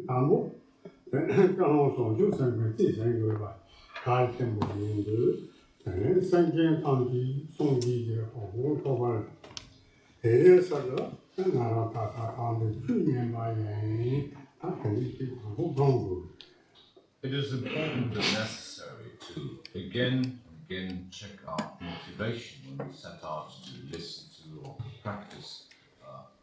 Dharma, Dharma song就三个第三个吧，他全部印度，三件汤底送地的好多头发，这是个拿到他讲的去年吧人，他肯定是好帮助。It is important and necessary to again and again check our motivation when we set out to listen to or to practice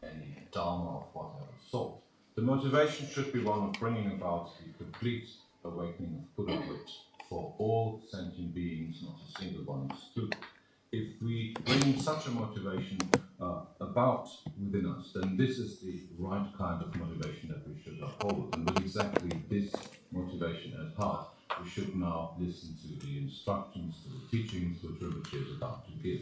any Dharma of whatever sort. The motivation should be one of bringing about the complete awakening of Buddhahood for all sentient beings, not a single one excluded. If we bring such a motivation about within us, then this is the right kind of motivation that we should uphold. And with exactly this motivation at heart, we should now listen to the instructions, to the teachings which Rinpoche is about to give.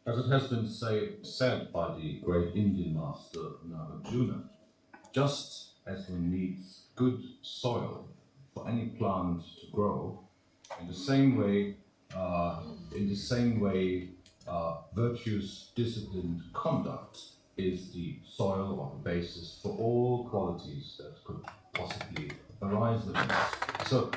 As it has been said by the great Indian master Nagarjuna, just as one needs good soil for any plant to grow, in the same way, virtuous, disciplined conduct is the soil or the basis for all qualities that could possibly arise within us. So,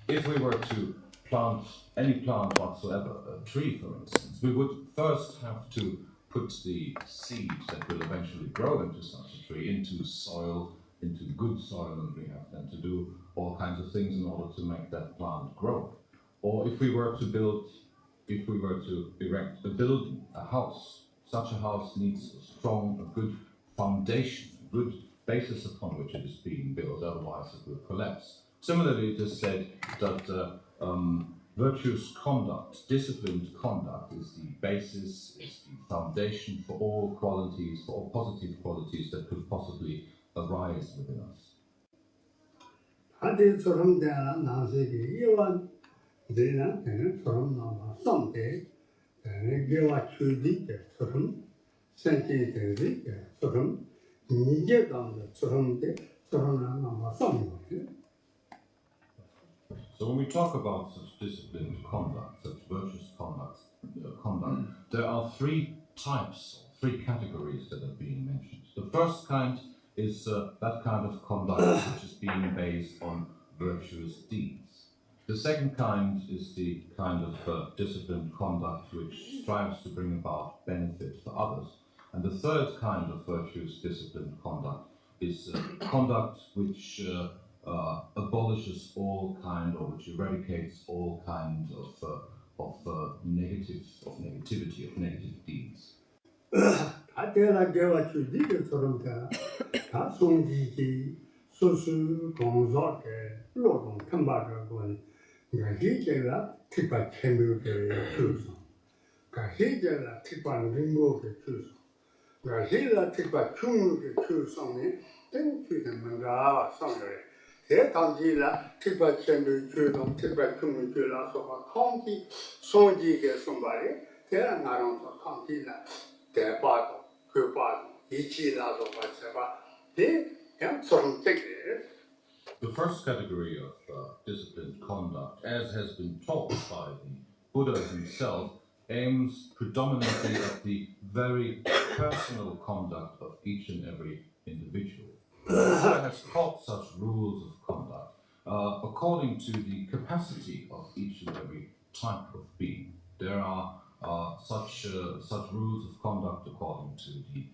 if we were to plant any plant whatsoever, a tree for instance, we would first have to put the seed that will eventually grow into such a tree into soil, into good soil, and we have then to do all kinds of things in order to make that plant grow. Or if we were to erect a building, a house, such a house needs a strong, a good foundation, a good basis upon which it is being built, otherwise it will collapse. Similarly, it is said that virtuous conduct, disciplined conduct, is the basis, is the foundation for all qualities, for all positive qualities that could possibly arise within us. So when we talk about such disciplined conduct, such virtuous conduct, there are three types, three categories that are being mentioned. The first kind is that kind of conduct which is being based on virtuous deeds. The second kind is the kind of disciplined conduct which strives to bring about benefit for others. And the third kind of virtuous disciplined conduct is conduct which abolishes all kind, or which eradicates all kind of negativity, of negative deeds. The first category of disciplined conduct, as has been taught by the Buddha himself, aims predominantly at the very personal conduct of each and every individual. The Buddha has taught such rules of conduct according to the capacity of each and every type of being. There are such rules of conduct according to the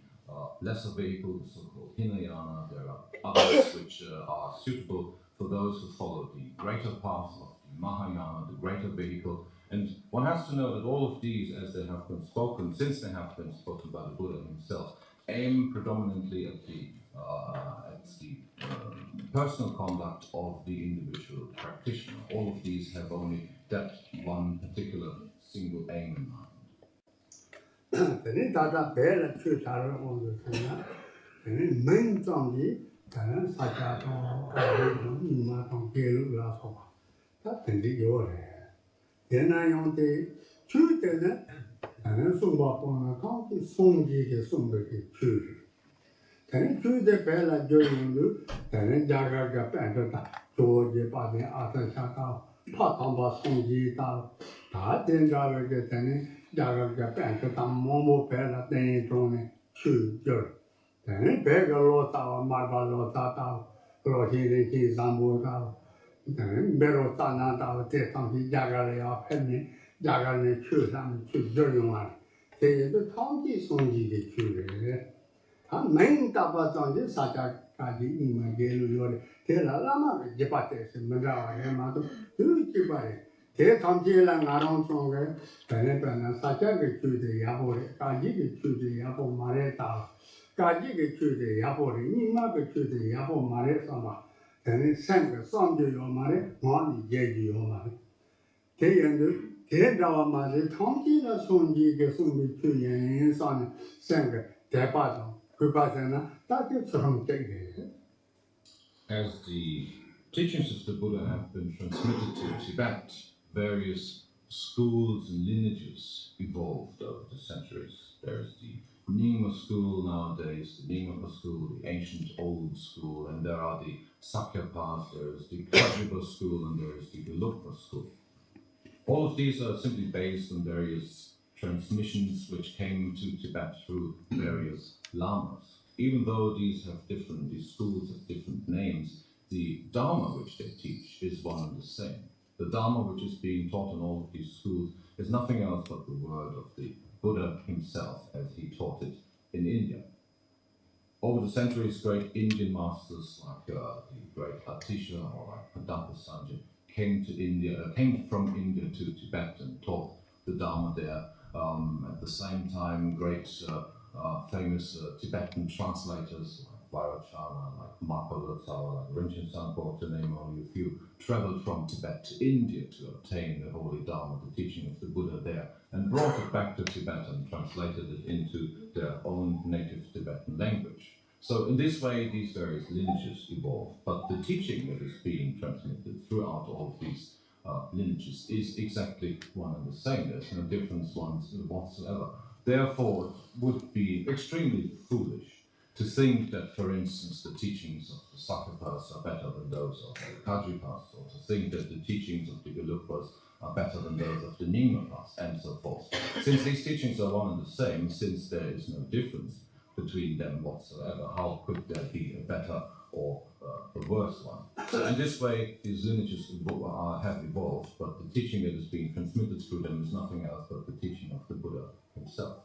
lesser vehicle, the so-called Hinayana. There are others which are suitable for those who follow the greater path of the Mahayana, the greater vehicle. And one has to know that all of these, as they have been spoken, since they have been spoken by the Buddha himself, aim predominantly at the personal conduct of the individual practitioner. All of these have only that one particular single aim in mind. Then to the bella journal, then Jaga Pantata, George Badi Atashata, Patamba Songita, then Jaga Getani, Jaga Pantata, Momo Pella, then Tony, Chu, Jur. Then Pega Lota, Marba Lota, Rohi, Zambuta, then Berotana, Tetanti, Jagaria, Penny, Jagani, Chu, and Chu, Juriman. Say the county Songi, the Chu. Main tapa tangji saja kaji ima gelu yore. Te la lama jepate se mendawa ye ma tu jipare. Te tangji la ngarong songe pene pene saja ke chude yapore kaji ke chude yapo mare ta. Kaji ke chude yapore ima ke chude yapo mare sama. Tene senge samje yo mare ngani jeji yo mare. Te yendu te dawa mare tangji la sonji ke songi chu yen sane senge te pa tang. As the teachings of the Buddha have been transmitted to Tibet, various schools and lineages evolved over the centuries. There's the Nyingma school nowadays, the Nyingma school, the ancient old school, and there are the Sakyapas, there's the Kajiba school, and there is the Gelugpa school. All of these are simply based on various transmissions which came to Tibet through various lamas. Even though these schools have different names, the Dharma which they teach is one and the same. The Dharma which is being taught in all of these schools is nothing else but the word of the Buddha himself as he taught it in India. Over the centuries, great Indian masters like the great Atisha or like Padampa Sanja came from India to Tibet and taught the Dharma there. At the same time, great famous Tibetan translators like Vairocana, like Mapalotsawa, like Rinchen Sanpo, to name only a few, traveled from Tibet to India to obtain the holy Dharma, the teaching of the Buddha there, and brought it back to Tibet and translated it into their own native Tibetan language. So in this way, these various lineages evolve, but the teaching that is being transmitted throughout all of these lineages is exactly one and the same. There's no difference whatsoever. Therefore, it would be extremely foolish to think that, for instance, the teachings of the Sakyapas are better than those of the Kajipas, or to think that the teachings of the Gelugpas are better than those of the Nyingmapas, and so forth. Since these teachings are one and the same, since there is no difference between them whatsoever, how could there be a better or a worse one? So in this way, these lineages have evolved, but the teaching that is being transmitted through them is nothing else but the teaching of the Buddha himself.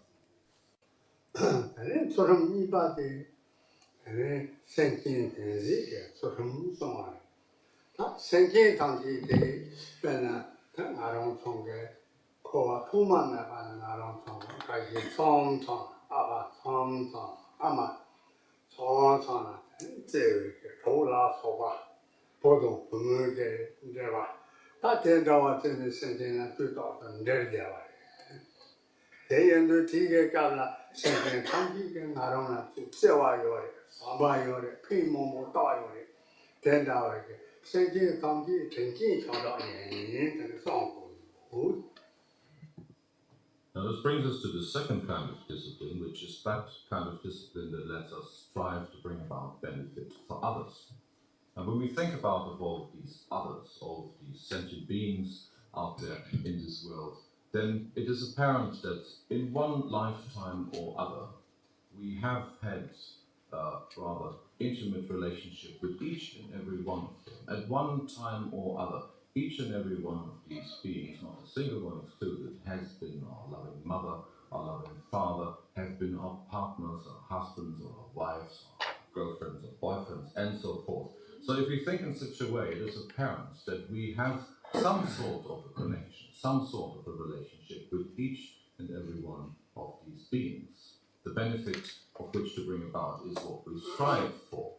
Now this brings us to the second kind of discipline, which is that kind of discipline that lets us strive to bring about benefit for others. And when we think about all of these others, all of these sentient beings out there in this world, then it is apparent that in one lifetime or other, we have had a rather intimate relationship with each and every one of them. At one time or other, each and every one of these beings, not a single one excluded, has been our loving mother, our loving father, have been our partners, our husbands, or our wives, our girlfriends, or boyfriends, and so forth. So if we think in such a way, it is apparent that we have some sort of a connection, some sort of a relationship with each and every one of these beings. The benefit of which to bring about is what we strive for.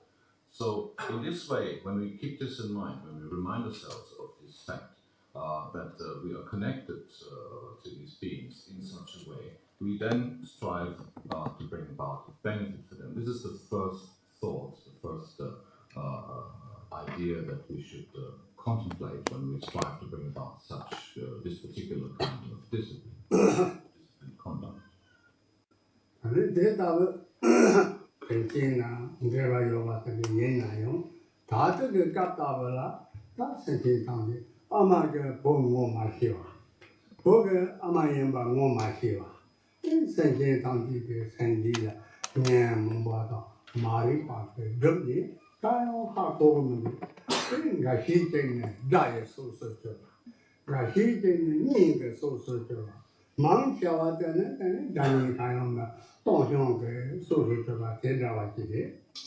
So in this way, when we keep this in mind, when we remind ourselves of this fact, that we are connected to these beings in such a way, we then strive to bring about benefit for them. This is the first thought, the first idea that we should contemplate when we strive to bring about such this particular kind of discipline conduct.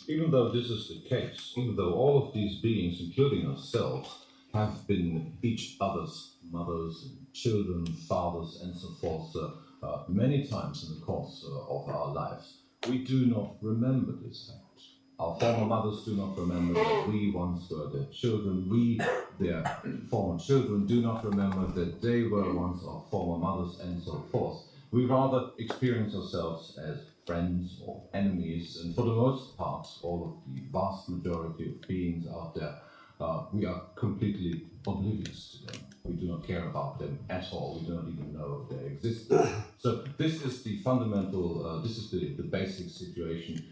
Even though this is the case, even though all of these beings, including ourselves, have been each other's mothers, and children, fathers, and so forth many times in the course of our lives, we do not remember this fact. Our former mothers do not remember that we once were their children. We, their former children, do not remember that they were once our former mothers, and so forth. We rather experience ourselves as friends or enemies, and for the most part, all of the vast majority of beings out there, we are completely oblivious to them. We do not care about them at all. We do not even know of their existence. So this is the fundamental, this is the basic situation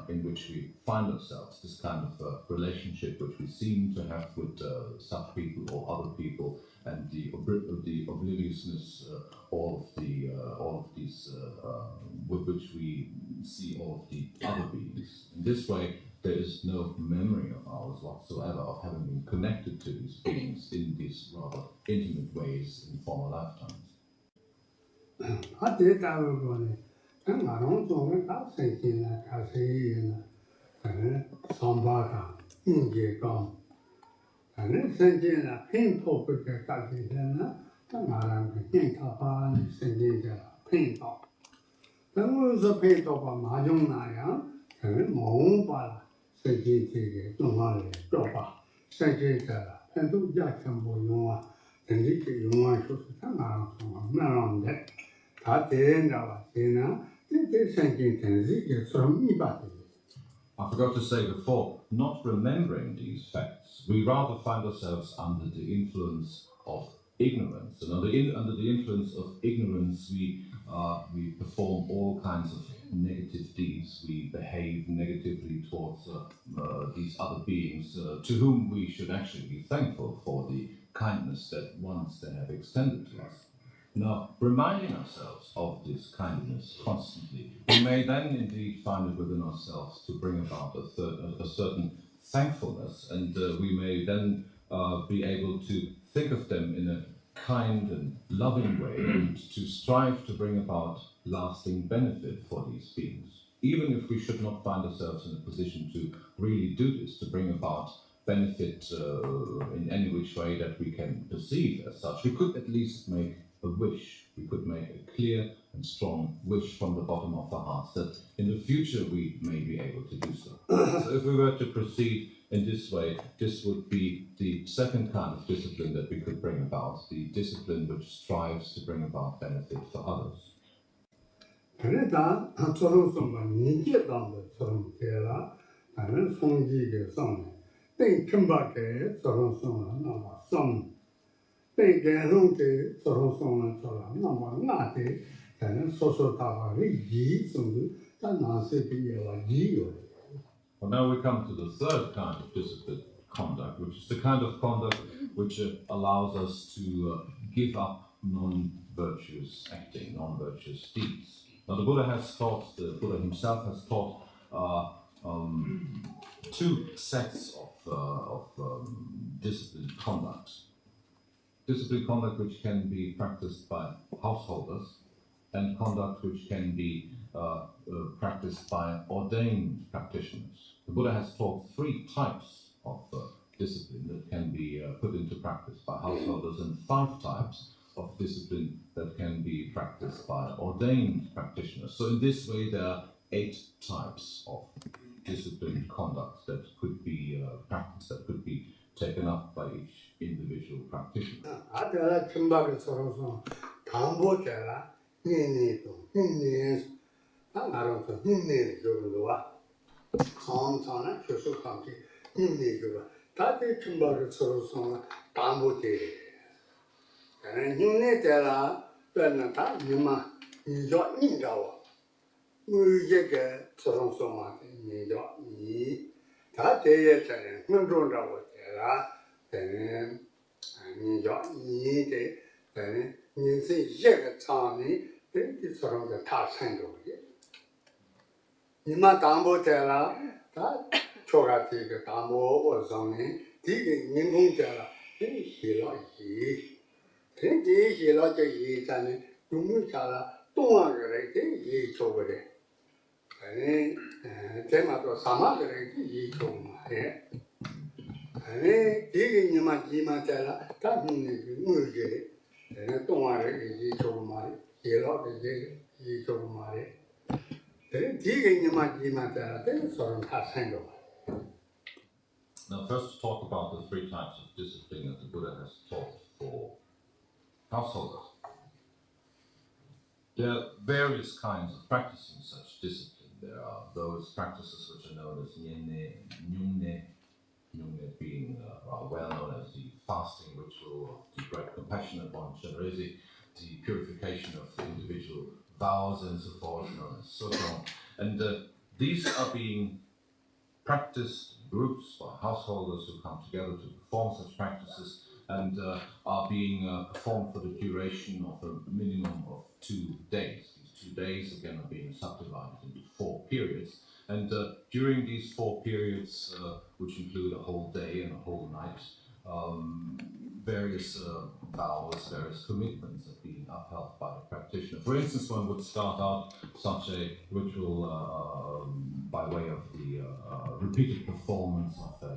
in which we find ourselves, this kind of relationship which we seem to have with such people or other people, and the obliviousness, all of these with which we see all of the other beings. In this way, there is no memory of ours whatsoever of having been connected to these beings in these rather intimate ways in former lifetimes. I forgot to say before, not remembering these facts, we rather find ourselves under the influence of ignorance. And under the influence of ignorance, we perform all kinds of negative deeds. We behave negatively towards these other beings, to whom we should actually be thankful for the kindness that once they have extended to us. Now, reminding ourselves of this kindness constantly, we may then indeed find it within ourselves to bring about a certain thankfulness, and we may then be able to think of them in a kind and loving way, and to strive to bring about lasting benefit for these beings. Even if we should not find ourselves in a position to really do this, to bring about benefit in any which way that we can perceive as such, we could at least make a wish. We could make a clear and strong wish from the bottom of our hearts that in the future we may be able to do so. So if we were to proceed in this way, this would be the second kind of discipline that we could bring about, the discipline which strives to bring about benefit for others. Well, now we come to the third kind of discipline conduct, which is the kind of conduct which allows us to give up non-virtuous acting, non-virtuous deeds. Now, the Buddha himself has taught two sets of disciplined conduct. disciplined conduct which can be practiced by householders, and conduct which can be practiced by ordained practitioners. The Buddha has taught 3 types of discipline that can be put into practice by householders, and 5 types of discipline that can be practiced by ordained practitioners. So in this way there are 8 types of disciplined conduct that could be practiced, that could be taken up by each individual practitioner. Now, first to talk about the 3 types of discipline that the Buddha has taught for householders. There are various kinds of practicing such discipline. There are those practices which are known as Njung Né being well known as the fasting ritual of the great compassionate one, the purification of the individual vows and so forth, known as Sotong. And these are being practiced groups by householders who come together to perform such practices, and are being performed for the duration of a minimum of 2 days. These 2 days again are being subdivided into 4 periods, and during these 4 periods, which include a whole day and a whole night, various vows, various commitments are being upheld by the practitioner. For instance, one would start out such a ritual by way of the repeated performance of a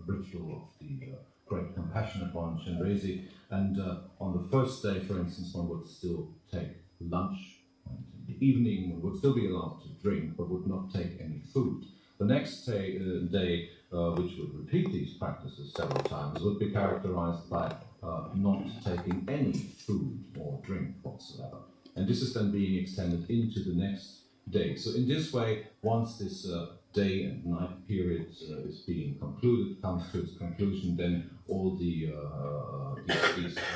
ritual of the great compassionate one, Shenrezi, and on the first day, for instance, one would still take lunch, and in the evening one would still be allowed to drink, but would not take any food. The next day, which would repeat these practices several times, would be characterized by not taking any food or drink whatsoever. And this is then being extended into the next day. So in this way, once this day and night period is being concluded, comes to its conclusion, then all these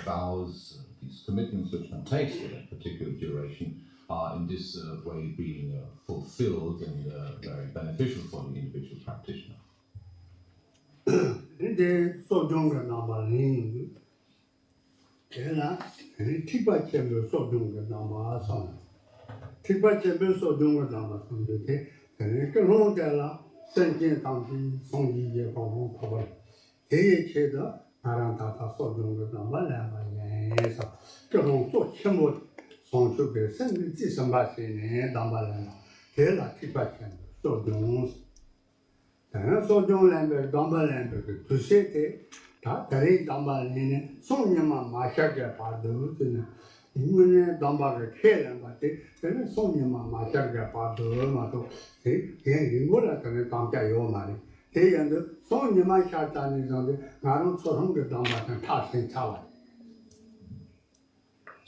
vows, these commitments which one takes for that particular duration are in this way being fulfilled and very beneficial for the individual practitioner.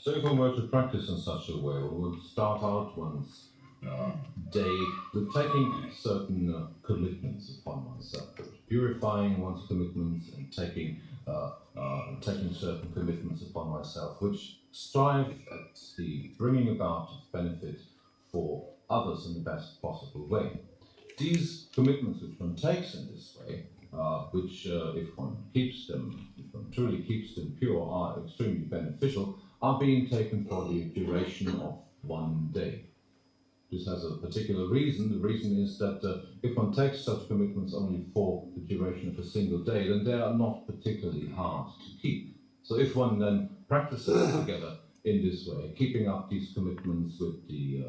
So if one were to practice in such a way, one would start out one's day with taking certain commitments upon oneself, purifying one's commitments and taking certain commitments upon myself, which strive at the bringing about of benefit for others in the best possible way. These commitments which one takes in this way, which if one truly keeps them pure, are extremely beneficial, are being taken for the duration of 1 day. This has a particular reason. The reason is that if one takes such commitments only for the duration of a single day, then they are not particularly hard to keep. So if one then practices together in this way, keeping up these commitments with the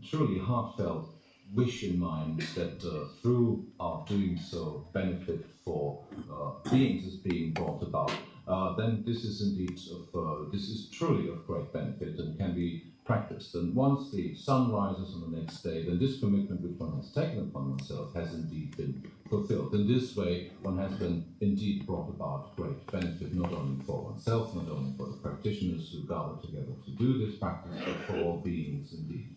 truly heartfelt wish in mind that through our doing so benefit for beings is being brought about, then this is indeed this is truly of great benefit and can be practiced. And once the sun rises on the next day, then this commitment which one has taken upon oneself has indeed been fulfilled. In this way, one has been indeed brought about great benefit, not only for oneself, not only for the practitioners who gather together to do this practice, but for all beings indeed.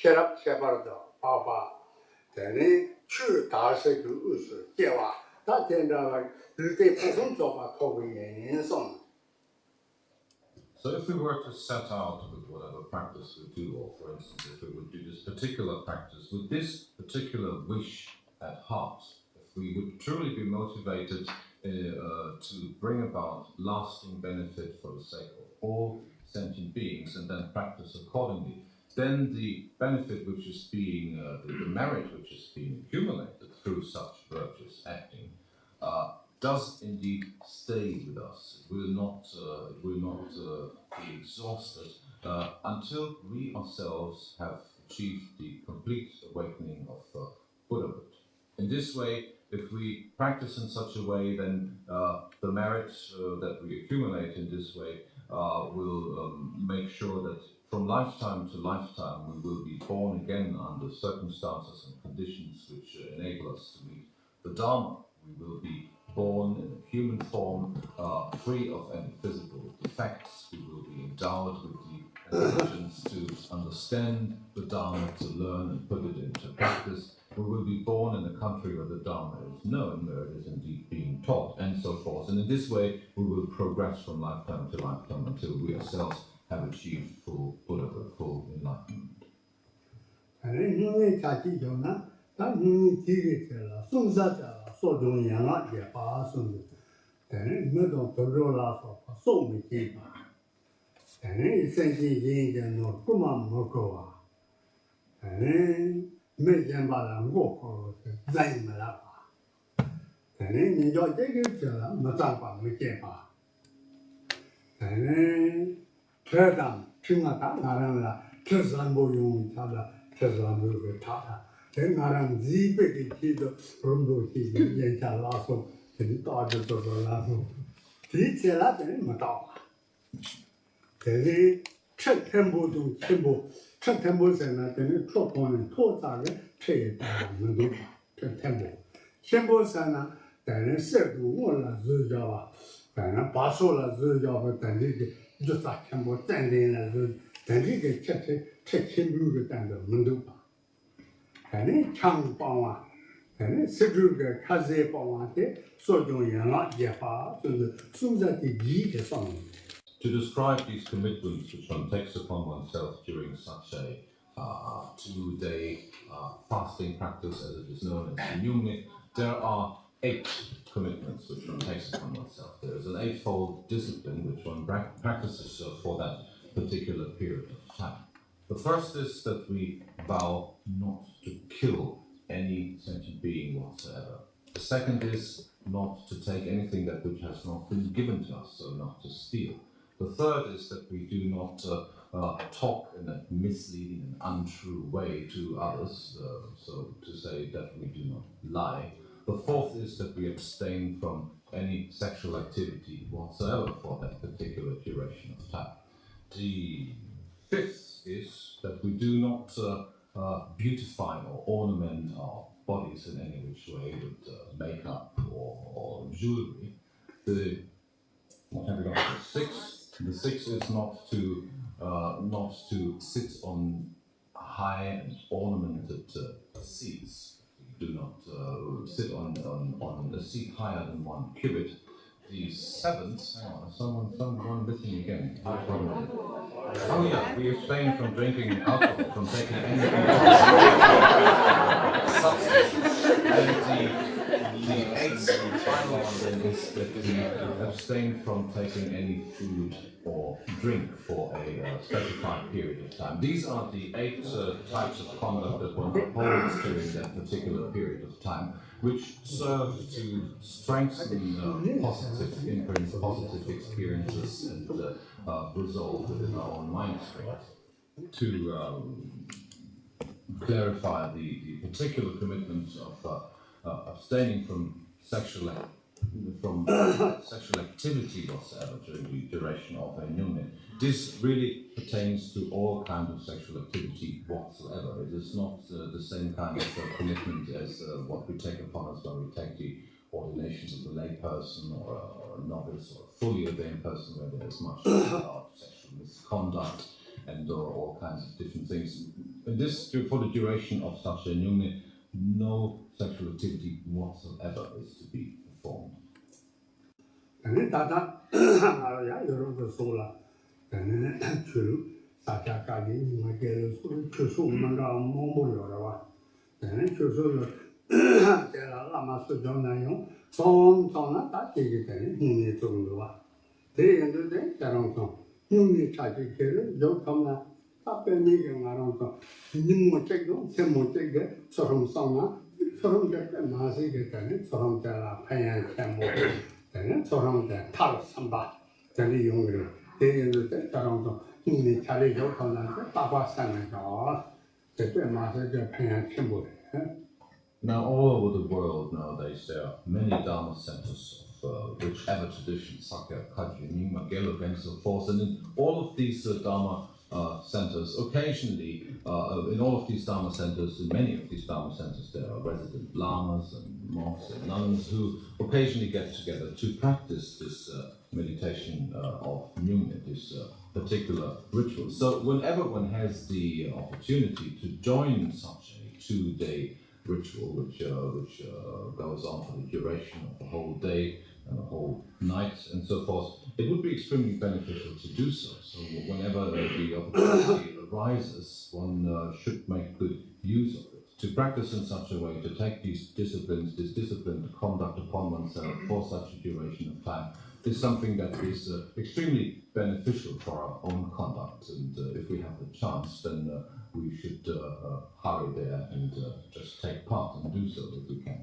Sherab Papa, then true Darcy to Usu, Jeva, that tender the person of Toby and son. So if we were to set out with whatever practice we do, or for instance, if we would do this particular practice with this particular wish at heart, if we would truly be motivated to bring about lasting benefit for the sake of all sentient beings and then practice accordingly, then the benefit which is being, the merit which is being accumulated through such virtuous acting, does indeed stay with us. It will not be exhausted until we ourselves have achieved the complete awakening of Buddhahood. In this way, if we practice in such a way, then the merits that we accumulate in this way will make sure that from lifetime to lifetime we will be born again under circumstances and conditions which enable us to meet the Dharma. We will be born in a human form, free of any physical defects. We will be endowed with the intelligence to understand the Dharma, to learn and put it into practice. We will be born in a country where the Dharma is known, where it is indeed being taught, and so forth. And in this way, we will progress from lifetime to lifetime until we ourselves have achieved full Buddhahood, full enlightenment. And then you need to do that. That you need to do that. So don't you not get past on then middle to roll out of so many people. And then you think you know, come on, Mokoa. And then make them by the walk or the Drime. And then you don't take it to Matapa, Mikepa. And then turn down, Tumata, Tuzambo, you Tada, Tuzambo, Tata. Then Maran Zipe, Kido, Rumbo, Yenta Lasso, and the Dodgers of the Lasso. Teach a lot in Matapa. Then check temple to temple, check temples and then drop on and total trade temple. Temples and then said to one Zujava, and Basola Zujava, then just like temple standing as then he get check him look at the Mundupa. And then Chang Bawa, and then Sidruga Kaze Bawante, so doing a lot, Japa, so that the G is on. To describe these commitments which one takes upon oneself during such a 2-day fasting practice, as it is known as Njung Né, there are 8 commitments which one takes upon oneself. There is an 8-fold discipline which one practices for that particular period of time. The first is that we vow not to kill any sentient being whatsoever. The second is not to take anything that which has not been given to us, so not to steal. The third is that we do not talk in a misleading and untrue way to others, so to say that we do not lie. The fourth is that we abstain from any sexual activity whatsoever for that particular duration of time. The fifth is that we do not beautify or ornament our bodies in any which way with makeup or jewelry. What have we got? The sixth is not to sit on high and ornamented seats. do not sit on a seat higher than 1 cubit. The 7th, hang on, someone listening again. Oh yeah, we abstain from drinking alcohol, from taking any substances. And the 8th and final one then is that we abstain from taking any food or drink for a specified period of time. These are the 8 types of conduct that one upholds during that particular period of time, which serve to strengthen positive imprints, positive experiences, and resolve within our own mind space. To clarify the particular commitment of abstaining from sexual activity whatsoever during the duration of a Njung Né. This really pertains to all kinds of sexual activity whatsoever. It is not the same kind of commitment as what we take upon us when we take the ordinations of a lay person or a novice or a fully ordained person, where there is much about sexual misconduct and all kinds of different things. And this, for the duration of such a Njung Né, no sexual activity whatsoever is to be performed. Now, all over the world nowadays, there are many Dharma centers of whichever tradition, Sakya, Kagyu, Nyingma, Gelug, and so forth. And in all of these Dharma centers, occasionally, in all of these Dharma centers, in many of these Dharma centers, there are resident lamas and monks and nuns who occasionally get together to practice this meditation of Njung Né, this particular ritual. So whenever one has the opportunity to join such a 2-day ritual, which goes on for the duration of the whole day and the whole night and so forth, it would be extremely beneficial to do so. So whenever the opportunity arises, one should make good use of it. To practice in such a way, to take these disciplines, this disciplined conduct upon oneself for such a duration of time, is something that is extremely beneficial for our own conduct. And if we have the chance, then we should hurry there and just take part and do so if we can.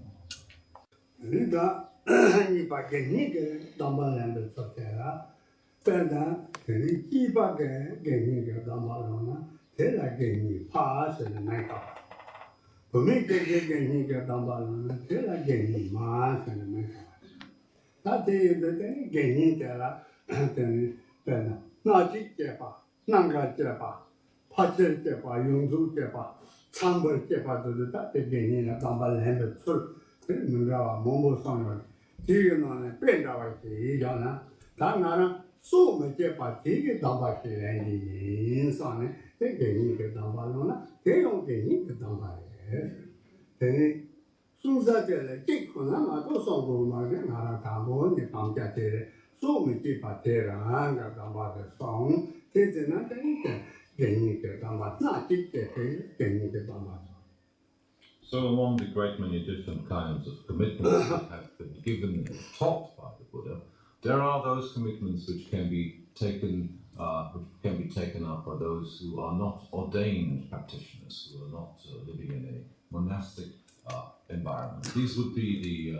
So among the great many different kinds of commitments that have been given and taught by the Buddha, there are those commitments which can be taken up by those who are not ordained practitioners, who are not living in a monastic environment. These would be the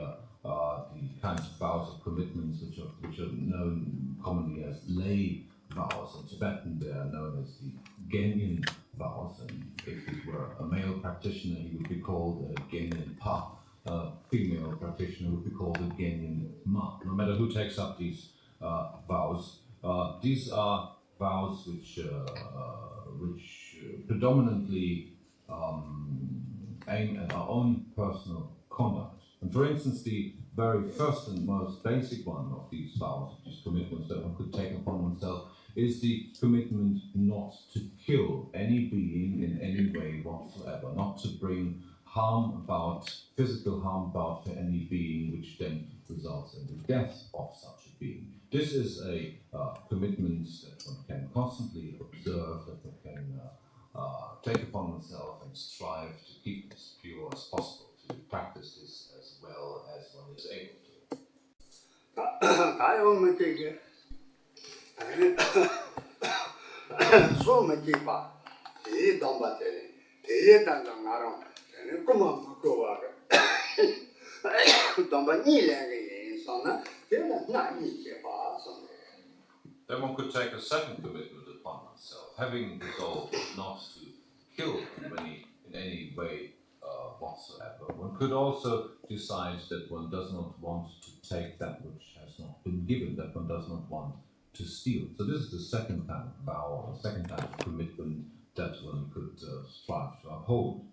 kinds of vows of commitments which are known commonly as lay vows. In Tibetan, they are known as the Genyin vows, and if he were a male practitioner, he would be called a Genyin Pa. A female practitioner would be called a Genyin Ma. No matter who takes up these vows, these are vows which predominantly aim at our own personal conduct. And for instance, the very first and most basic one of these vows, these commitments that one could take upon oneself, is the commitment not to kill any being in any way whatsoever, not to bring physical harm about for any being, which then results in the death of such a being. This is a commitment that one can constantly observe, that one can take upon oneself and strive to keep as pure as possible, to practice this as well as one is able to. Then one could take a second commitment upon oneself, having resolved not to kill in any way whatsoever. One could also decide that one does not want to take that which has not been given, that one does not want to steal. So this is the second kind of vow, or second kind of commitment that one could strive to uphold.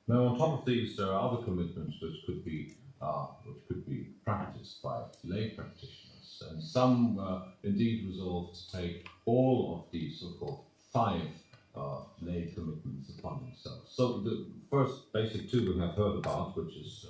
Now, on top of these, there are other commitments which could be practiced by lay practitioners, and some indeed resolve to take all of these so-called 5 lay commitments upon themselves. So the first basic 2 we have heard about, which is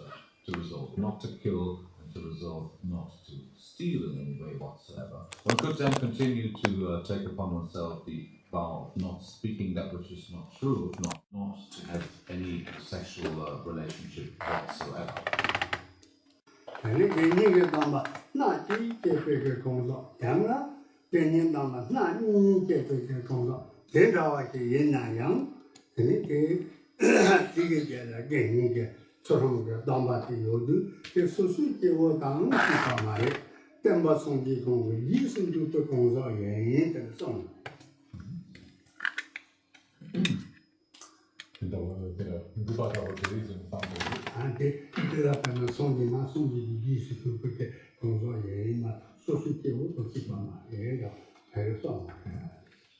to resolve not to kill and to resolve not to steal in any way whatsoever. One could then continue to take upon oneself the vow of not speaking that which is not true, not to have any sexual relationship whatsoever.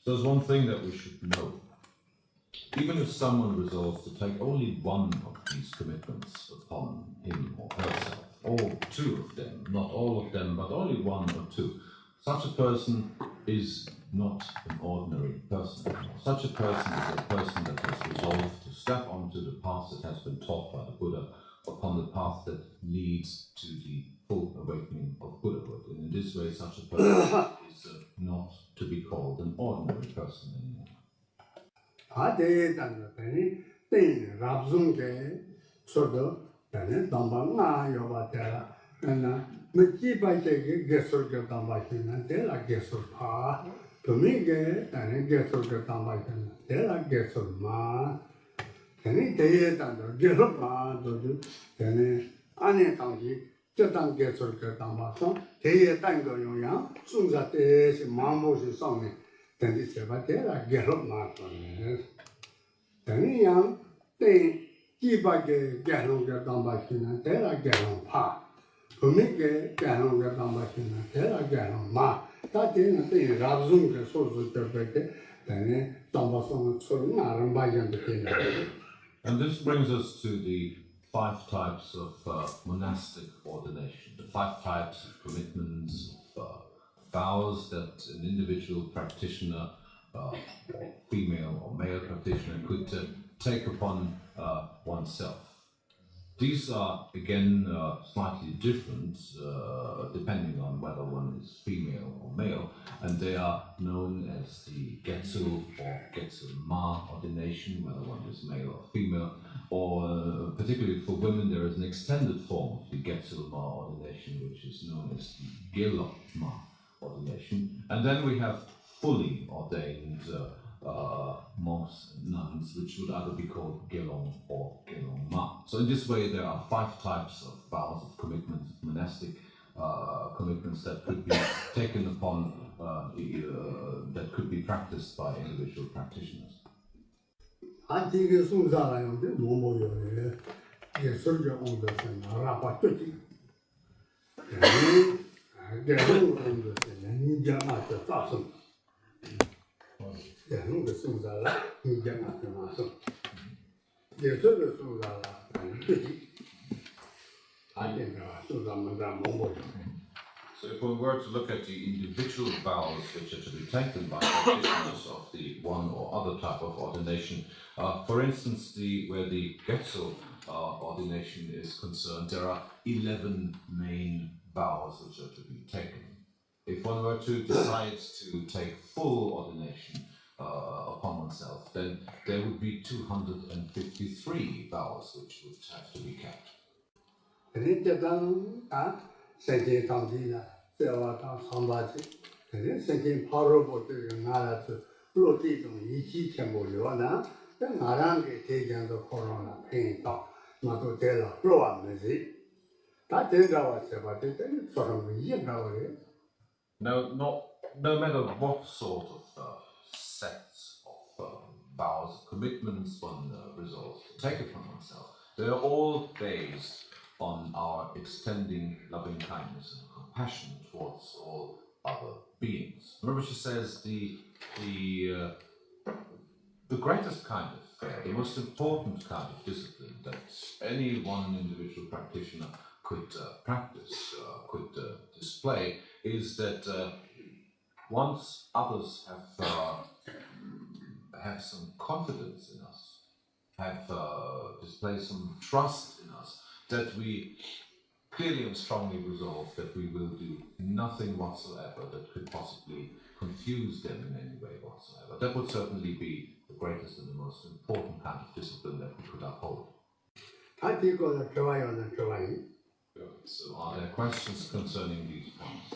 So there's one thing that we should know. Even if someone resolves to take only one of these commitments upon him or herself, or 2 of them, not all of them, but only 1 or 2, such a person is not an ordinary person. Such a person is a person that has resolved to step onto the path that has been taught by the Buddha, upon the path that leads to the full awakening of Buddhahood. And in this way, such a person is not to be called an ordinary person anymore. And this brings us to the 5 types of monastic ordination, the 5 types of commitments, of vows that an individual practitioner, female or male practitioner, could take upon oneself. These are, again, slightly different, depending on whether one is female or male, and they are known as the Getsul or Getsul-ma ordination, whether one is male or female, or particularly for women, there is an extended form of the Getsul-ma ordination, which is known as the Gelok-ma ordination. And then we have fully ordained monks and nuns, which would either be called Gelong or Gelong-ma. So in this way, there are 5 types of vows of commitment, monastic commitments that could be taken upon, that could be practiced by individual practitioners. So if we were to look at the individual vows which are to be taken by practitioners of the one or other type of ordination, for instance, where the Getzel ordination is concerned, there are 11 main vows which are to be taken. If one were to decide to take full ordination upon oneself, then there would be 253 vows which would have to be kept. No matter what sort of sets of vows, commitments one resolves to take upon oneself, they are all based on our extending loving kindness and compassion towards all other beings. Rinpoche says the greatest kind of fair, the most important kind of discipline that any one individual practitioner could practice, could display, is that once others have some confidence in us, have displayed some trust in us, that we clearly and strongly resolve that we will do nothing whatsoever that could possibly confuse them in any way whatsoever. That would certainly be the greatest and the most important kind of discipline that we could uphold. So are there questions concerning these points?